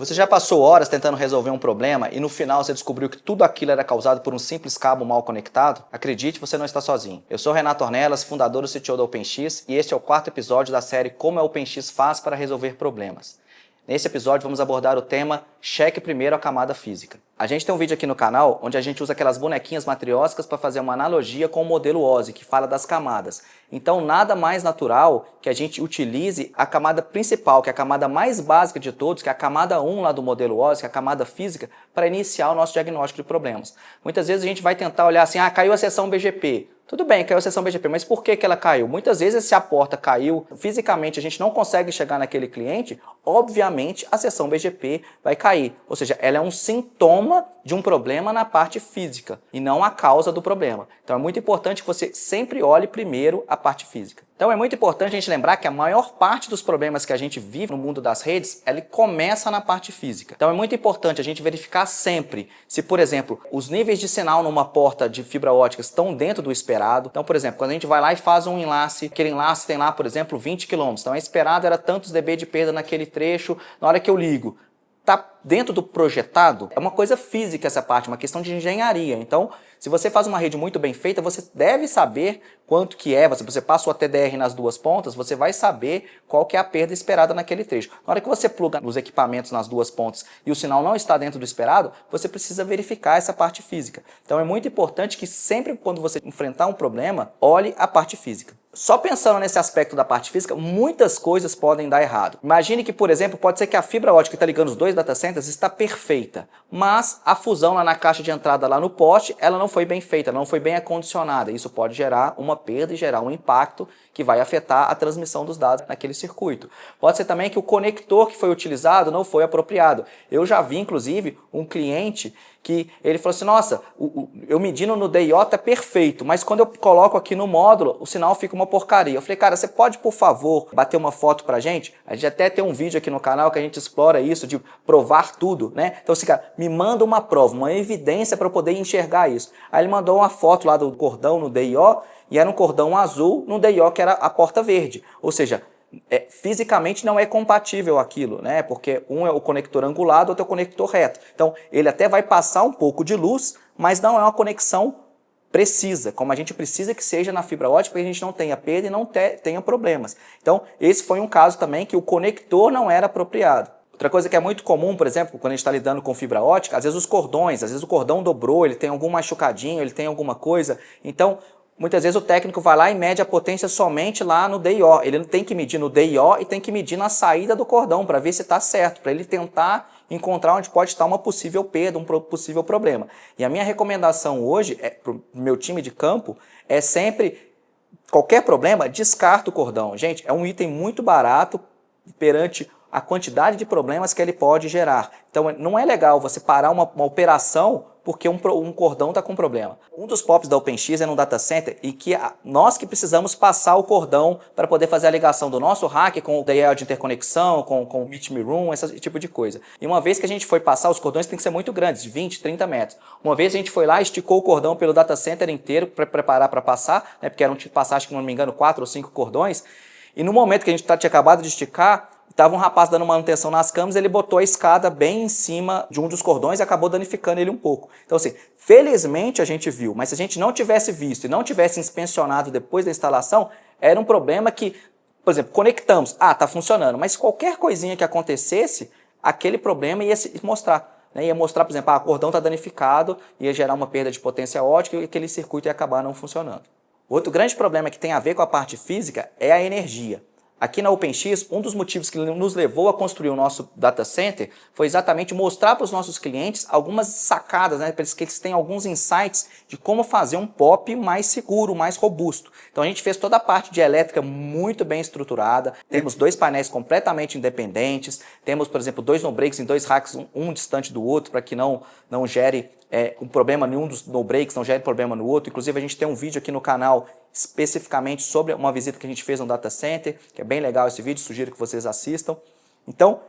Você já passou horas tentando resolver um problema e no final você descobriu que tudo aquilo era causado por um simples cabo mal conectado? Acredite, você não está sozinho. Eu sou Renato Ornelas, fundador e CTO da OpenX, e este é o quarto episódio da série Como a OpenX faz para resolver problemas. Nesse episódio vamos abordar o tema Cheque primeiro a camada física. A gente tem um vídeo aqui no canal onde a gente usa aquelas bonequinhas matriósicas para fazer uma analogia com o modelo OSI, que fala das camadas. Então nada mais natural que a gente utilize a camada principal, que é a camada mais básica de todos, que é a camada 1 lá do modelo OSI, que é a camada física, para iniciar o nosso diagnóstico de problemas. Muitas vezes a gente vai tentar olhar assim, caiu a seção BGP. Tudo bem, caiu a seção BGP, mas por que ela caiu? Muitas vezes se a porta caiu, fisicamente a gente não consegue chegar naquele cliente, obviamente a seção BGP vai cair. Ou seja, ela é um sintoma de um problema na parte física e não a causa do problema. Então é muito importante que você sempre olhe primeiro a parte física. Então é muito importante a gente lembrar que a maior parte dos problemas que a gente vive no mundo das redes, ele começa na parte física. Então é muito importante a gente verificar sempre se, por exemplo, os níveis de sinal numa porta de fibra ótica estão dentro do esperado. Então, por exemplo, quando a gente vai lá e faz um enlace, aquele enlace tem lá, por exemplo, 20 km. Então, esperado era tantos dB de perda naquele trecho. Na hora que eu ligo, está dentro do projetado? É uma coisa física essa parte, uma questão de engenharia. Então, se você faz uma rede muito bem feita, você deve saber quanto que é. Se você passa o TDR nas duas pontas, você vai saber qual que é a perda esperada naquele trecho. Na hora que você pluga os equipamentos nas duas pontas e o sinal não está dentro do esperado, você precisa verificar essa parte física. Então é muito importante que sempre quando você enfrentar um problema, olhe a parte física. Só pensando nesse aspecto da parte física, muitas coisas podem dar errado. Imagine que, por exemplo, pode ser que a fibra ótica que está ligando os dois data centers está perfeita, mas a fusão lá na caixa de entrada, lá no poste, ela não foi bem feita, ela não foi bem acondicionada. Isso pode gerar uma perda e gerar um impacto que vai afetar a transmissão dos dados naquele circuito. Pode ser também que o conector que foi utilizado não foi apropriado. Eu já vi, inclusive, um cliente que ele falou assim, nossa, eu medindo no DIO tá perfeito, mas quando eu coloco aqui no módulo, o sinal fica uma porcaria. Eu falei, cara, você pode, por favor, bater uma foto pra gente? A gente até tem um vídeo aqui no canal que a gente explora isso, de provar tudo, né? Então, assim, cara, me manda uma prova, uma evidência para eu poder enxergar isso. Aí ele mandou uma foto lá do cordão no DIO, e era um cordão azul no DIO que era a porta verde. Ou seja, fisicamente não é compatível aquilo, né? Porque um é o conector angulado, outro é o conector reto. Então, ele até vai passar um pouco de luz, mas não é uma conexão precisa, como a gente precisa que seja na fibra ótica, para que a gente não tenha perda e não tenha problemas. Então, esse foi um caso também que o conector não era apropriado. Outra coisa que é muito comum, por exemplo, quando a gente está lidando com fibra ótica, às vezes os cordões, às vezes o cordão dobrou, ele tem algum machucadinho, ele tem alguma coisa. Então, muitas vezes o técnico vai lá e mede a potência somente lá no DIO. Ele não tem que medir no DIO e tem que medir na saída do cordão para ver se está certo, para ele tentar encontrar onde pode estar uma possível perda, um possível problema. E a minha recomendação hoje, para o meu time de campo, é sempre, qualquer problema, descarta o cordão. Gente, é um item muito barato perante a quantidade de problemas que ele pode gerar. Então não é legal você parar uma operação porque um cordão está com problema. Um dos POPs da OpenX é no data center e que nós que precisamos passar o cordão para poder fazer a ligação do nosso rack com o DL de interconexão, com o Meet Me Room, esse tipo de coisa. E uma vez que a gente foi passar, os cordões têm que ser muito grandes, 20, 30 metros. Uma vez a gente foi lá, esticou o cordão pelo data center inteiro para preparar para passar, né, porque eram tipo passar, acho que não me engano, 4 ou 5 cordões. E no momento que a gente tinha acabado de esticar, estava um rapaz dando manutenção nas câmeras, ele botou a escada bem em cima de um dos cordões e acabou danificando ele um pouco. Então assim, felizmente a gente viu, mas se a gente não tivesse visto e não tivesse inspecionado depois da instalação, era um problema que, por exemplo, conectamos, tá funcionando, mas qualquer coisinha que acontecesse, aquele problema ia se mostrar. Ia mostrar, por exemplo, o cordão está danificado, ia gerar uma perda de potência ótica e aquele circuito ia acabar não funcionando. Outro grande problema que tem a ver com a parte física é a energia. Aqui na OpenX, um dos motivos que nos levou a construir o nosso data center foi exatamente mostrar para os nossos clientes algumas sacadas, né, para que eles tenham alguns insights de como fazer um POP mais seguro, mais robusto. Então a gente fez toda a parte de elétrica muito bem estruturada, temos 2 painéis completamente independentes, temos, por exemplo, 2 no-breaks em 2 racks, um distante do outro, para que não gere um problema nenhum dos no-breaks, não gere problema no outro. Inclusive a gente tem um vídeo aqui no canal especificamente sobre uma visita que a gente fez no data center, que é bem legal esse vídeo, sugiro que vocês assistam. Então,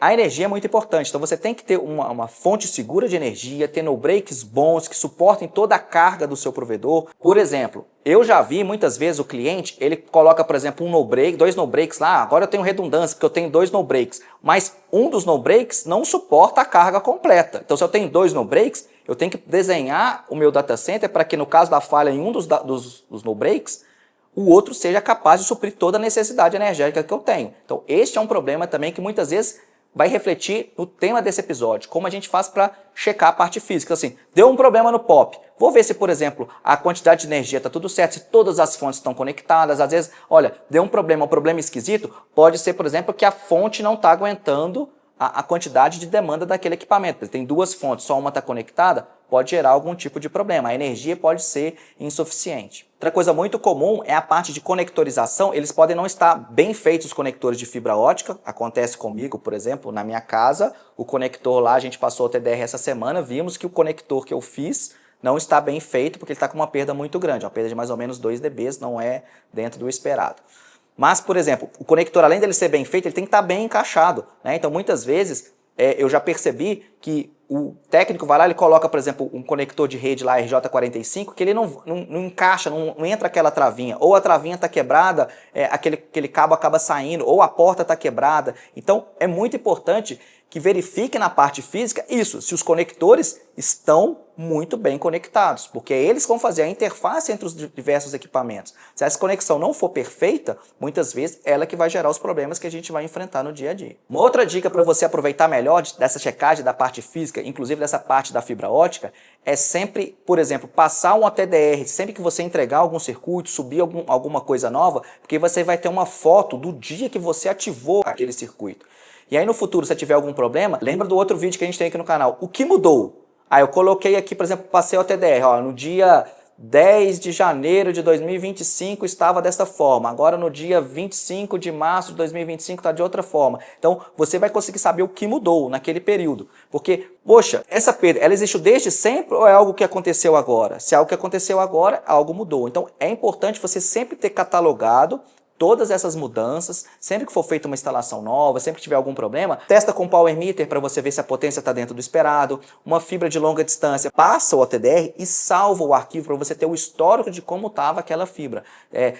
A energia é muito importante, então você tem que ter uma fonte segura de energia, ter no-breaks bons que suportem toda a carga do seu provedor. Por exemplo, eu já vi muitas vezes o cliente, ele coloca, por exemplo, um no-break, 2 no-breaks lá, agora eu tenho redundância porque eu tenho 2 no-breaks, mas um dos no-breaks não suporta a carga completa. Então se eu tenho 2 no-breaks, eu tenho que desenhar o meu data center para que no caso da falha em um dos no-breaks, o outro seja capaz de suprir toda a necessidade energética que eu tenho. Então, este é um problema também que muitas vezes vai refletir no tema desse episódio, como a gente faz para checar a parte física. Assim, deu um problema no POP, vou ver se, por exemplo, a quantidade de energia está tudo certo, se todas as fontes estão conectadas. Às vezes, olha, deu um problema esquisito, pode ser, por exemplo, que a fonte não está aguentando a quantidade de demanda daquele equipamento. Tem 2 fontes, só uma está conectada, pode gerar algum tipo de problema. A energia pode ser insuficiente. Outra coisa muito comum é a parte de conectorização. Eles podem não estar bem feitos, os conectores de fibra ótica. Acontece comigo, por exemplo, na minha casa, o conector lá, a gente passou o TDR essa semana, vimos que o conector que eu fiz não está bem feito porque ele está com uma perda muito grande, uma perda de mais ou menos 2 dB, não é dentro do esperado. Mas, por exemplo, o conector, além dele ser bem feito, ele tem que estar bem encaixado, né? Então, muitas vezes, eu já percebi que o técnico vai lá, ele coloca, por exemplo, um conector de rede lá, RJ45, que ele não encaixa, não entra aquela travinha. Ou a travinha está quebrada, aquele cabo acaba saindo, ou a porta está quebrada. Então, é muito importante que verifique na parte física isso, se os conectores estão muito bem conectados, porque eles vão fazer a interface entre os diversos equipamentos. Se essa conexão não for perfeita, muitas vezes ela que vai gerar os problemas que a gente vai enfrentar no dia a dia. Uma outra dica para você aproveitar melhor dessa checagem da parte física, inclusive dessa parte da fibra ótica, é sempre, por exemplo, passar um OTDR, sempre que você entregar algum circuito, subir alguma coisa nova, porque você vai ter uma foto do dia que você ativou aquele circuito. E aí no futuro, se tiver algum problema, lembra do outro vídeo que a gente tem aqui no canal. O que mudou? Eu coloquei aqui, por exemplo, passei o TDR, no dia 10 de janeiro de 2025 estava dessa forma, agora no dia 25 de março de 2025 está de outra forma. Então, você vai conseguir saber o que mudou naquele período. Porque, poxa, essa perda, ela existiu desde sempre ou é algo que aconteceu agora? Se é algo que aconteceu agora, algo mudou. Então, é importante você sempre ter catalogado todas essas mudanças, sempre que for feita uma instalação nova, sempre que tiver algum problema, testa com Power Meter para você ver se a potência está dentro do esperado, uma fibra de longa distância, passa o OTDR e salva o arquivo para você ter o histórico de como estava aquela fibra.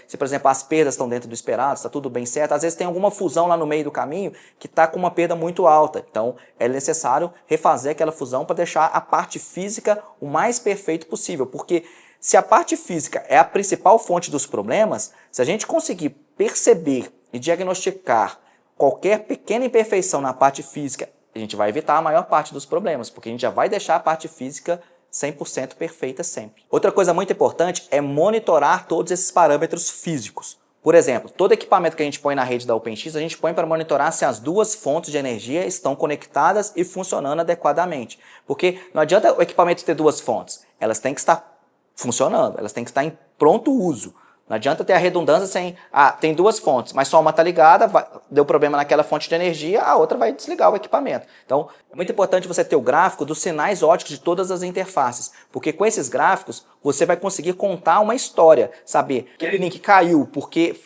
Se, por exemplo, as perdas estão dentro do esperado, está tudo bem certo, às vezes tem alguma fusão lá no meio do caminho que está com uma perda muito alta, então é necessário refazer aquela fusão para deixar a parte física o mais perfeito possível, porque se a parte física é a principal fonte dos problemas, se a gente conseguir perceber e diagnosticar qualquer pequena imperfeição na parte física, a gente vai evitar a maior parte dos problemas, porque a gente já vai deixar a parte física 100% perfeita sempre. Outra coisa muito importante é monitorar todos esses parâmetros físicos. Por exemplo, todo equipamento que a gente põe na rede da OpenX, a gente põe para monitorar se as 2 fontes de energia estão conectadas e funcionando adequadamente. Porque não adianta o equipamento ter 2 fontes, elas têm que estar funcionando, elas têm que estar em pronto uso. Não adianta ter a redundância sem... tem 2 fontes, mas só uma está ligada, deu problema naquela fonte de energia, a outra vai desligar o equipamento. Então, é muito importante você ter o gráfico dos sinais óticos de todas as interfaces, porque com esses gráficos, você vai conseguir contar uma história, saber que aquele link caiu porque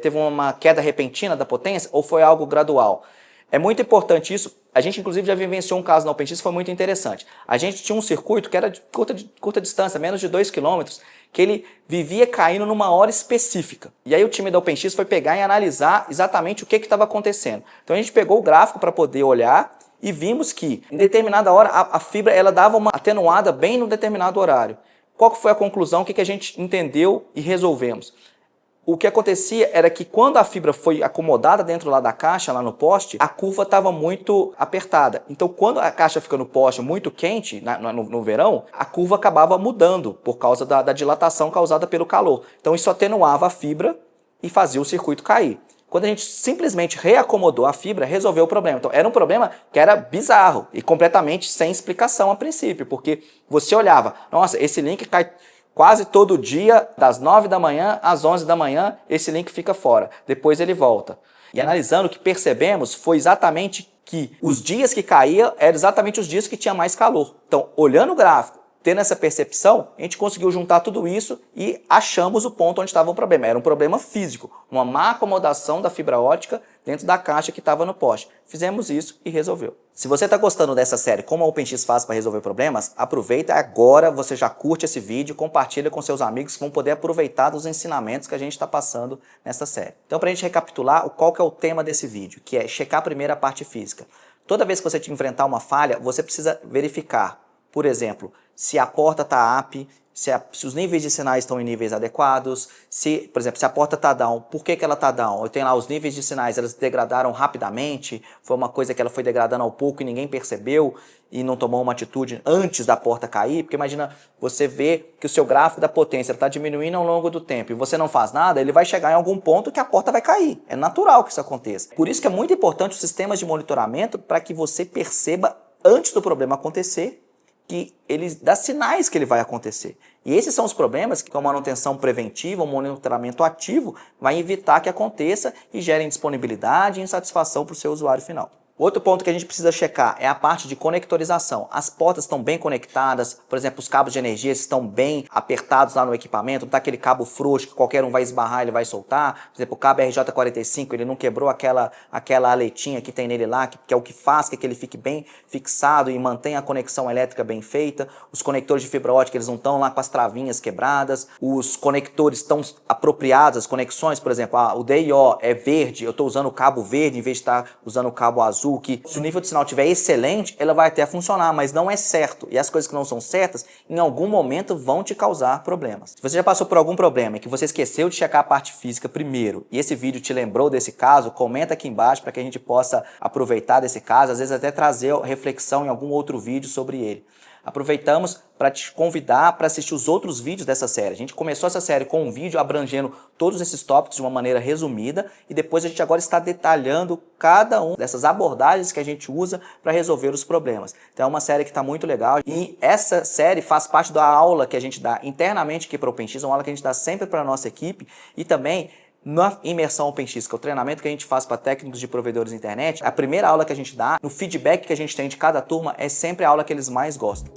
teve uma queda repentina da potência ou foi algo gradual. É muito importante isso. A gente, inclusive, já vivenciou um caso na OpenX que foi muito interessante. A gente tinha um circuito que era de curta distância, menos de 2 km, que ele vivia caindo numa hora específica. E aí o time da OpenX foi pegar e analisar exatamente o que estava acontecendo. Então a gente pegou o gráfico para poder olhar e vimos que, em determinada hora, a fibra ela dava uma atenuada bem no determinado horário. Qual que foi a conclusão? O que a gente entendeu e resolvemos? O que acontecia era que quando a fibra foi acomodada dentro lá da caixa, lá no poste, a curva estava muito apertada. Então, quando a caixa fica no poste muito quente, no verão, a curva acabava mudando por causa da dilatação causada pelo calor. Então, isso atenuava a fibra e fazia o circuito cair. Quando a gente simplesmente reacomodou a fibra, resolveu o problema. Então, era um problema que era bizarro e completamente sem explicação a princípio, porque você olhava, nossa, esse link cai quase todo dia, das 9 da manhã às 11 da manhã, esse link fica fora. Depois ele volta. E analisando, o que percebemos foi exatamente que os dias que caía eram exatamente os dias que tinha mais calor. Então, olhando o gráfico tendo essa percepção, a gente conseguiu juntar tudo isso e achamos o ponto onde estava o problema. Era um problema físico, uma má acomodação da fibra ótica dentro da caixa que estava no poste. Fizemos isso e resolveu. Se você está gostando dessa série, como a OpenX faz para resolver problemas, aproveita agora, você já curte esse vídeo, compartilha com seus amigos que vão poder aproveitar dos ensinamentos que a gente está passando nessa série. Então, para a gente recapitular, qual que é o tema desse vídeo, que é checar primeiro a parte física. Toda vez que você te enfrentar uma falha, você precisa verificar, por exemplo, se a porta está up, se os níveis de sinais estão em níveis adequados, por exemplo, se a porta está down, por que ela está down? Eu tenho lá os níveis de sinais, elas degradaram rapidamente, foi uma coisa que ela foi degradando ao pouco e ninguém percebeu e não tomou uma atitude antes da porta cair, porque imagina você ver que o seu gráfico da potência está diminuindo ao longo do tempo e você não faz nada, ele vai chegar em algum ponto que a porta vai cair. É natural que isso aconteça. Por isso que é muito importante os sistemas de monitoramento para que você perceba antes do problema acontecer que ele dá sinais que ele vai acontecer. E esses são os problemas que, com a manutenção preventiva, um monitoramento ativo, vai evitar que aconteça e gere indisponibilidade e insatisfação para o seu usuário final. Outro ponto que a gente precisa checar é a parte de conectorização. As portas estão bem conectadas, por exemplo, os cabos de energia estão bem apertados lá no equipamento, não está aquele cabo frouxo que qualquer um vai esbarrar e ele vai soltar. Por exemplo, o cabo RJ45, ele não quebrou aquela aletinha que tem nele lá, que é o que faz que ele fique bem fixado e mantenha a conexão elétrica bem feita. Os conectores de fibra ótica, eles não estão lá com as travinhas quebradas. Os conectores estão apropriados, as conexões, por exemplo, o DIO é verde, eu estou usando o cabo verde em vez de estar usando o cabo azul, que se o nível de sinal estiver excelente, ela vai até funcionar, mas não é certo. E as coisas que não são certas, em algum momento vão te causar problemas. Se você já passou por algum problema e que você esqueceu de checar a parte física primeiro, e esse vídeo te lembrou desse caso, comenta aqui embaixo para que a gente possa aproveitar desse caso, às vezes até trazer reflexão em algum outro vídeo sobre ele. Aproveitamos para te convidar para assistir os outros vídeos dessa série. A gente começou essa série com um vídeo abrangendo todos esses tópicos de uma maneira resumida e depois a gente agora está detalhando cada uma dessas abordagens que a gente usa para resolver os problemas. Então é uma série que está muito legal e essa série faz parte da aula que a gente dá internamente aqui para o OpenX, uma aula que a gente dá sempre para a nossa equipe e também na imersão OpenX, que é o treinamento que a gente faz para técnicos de provedores de internet. A primeira aula que a gente dá, no feedback que a gente tem de cada turma, é sempre a aula que eles mais gostam.